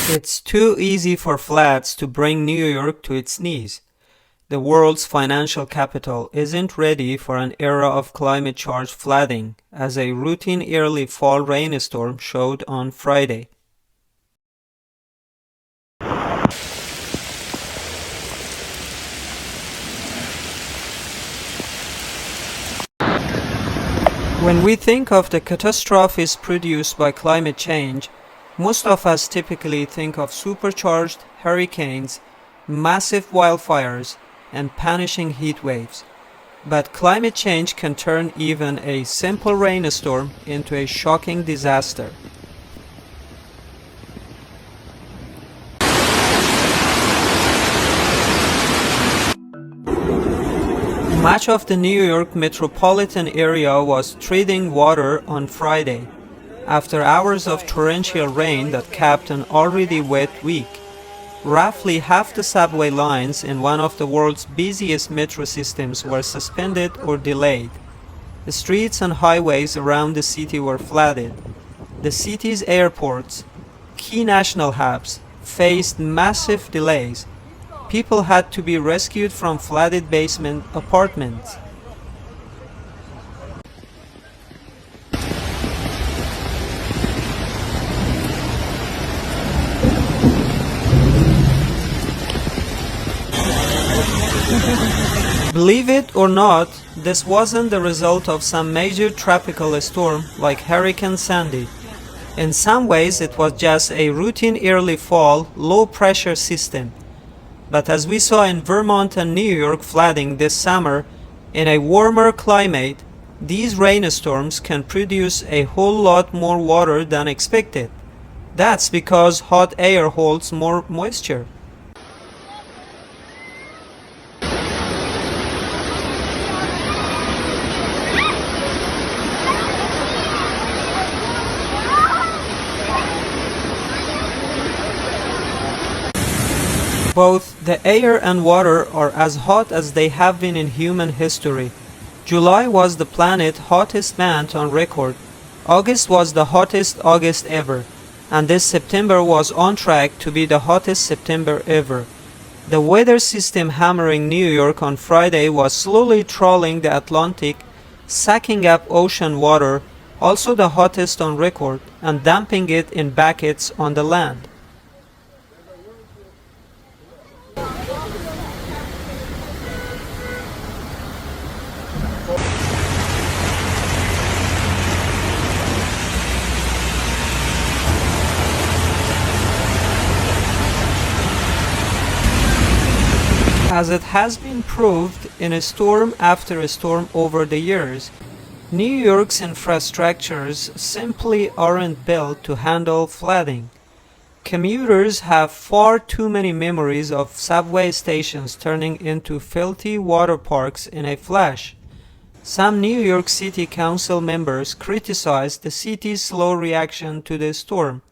It's too easy for floods to bring New York to its knees. The world's financial capital isn't ready for an era of climate-charged flooding, as a routine yearly fall rainstorm showed on Friday. When we think of the catastrophes produced by climate change, most of us typically think of supercharged hurricanes, massive wildfires, and punishing heat waves. But climate change can turn even a simple rainstorm into a shocking disaster. Much of the New York metropolitan area was treading water on Friday, after hours of torrential rain that capped an already wet week. Roughly half the subway lines in one of the world's busiest metro systems were suspended or delayed. The streets and highways around the city were flooded. The city's airports, key national hubs, faced massive delays. People had to be rescued from flooded basement apartments. Believe it or not, this wasn't the result of some major tropical storm like Hurricane Sandy. In some ways, it was just a routine early fall, low-pressure system. But as we saw in Vermont and New York flooding this summer, in a warmer climate, these rainstorms can produce a whole lot more water than expected. That's because hot air holds more moisture. Both the air and water are as hot as they have been in human history. July was the planet's hottest month on record. August was the hottest August ever. And this September was on track to be the hottest September ever. The weather system hammering New York on Friday was slowly trawling the Atlantic, sucking up ocean water, also the hottest on record, and dumping it in buckets on the land. As it has been proved in a storm after a storm over the years, New York's infrastructures simply aren't built to handle flooding. Commuters have far too many memories of subway stations turning into filthy water parks in a flash. Some New York City Council members criticized the city's slow reaction to the storm.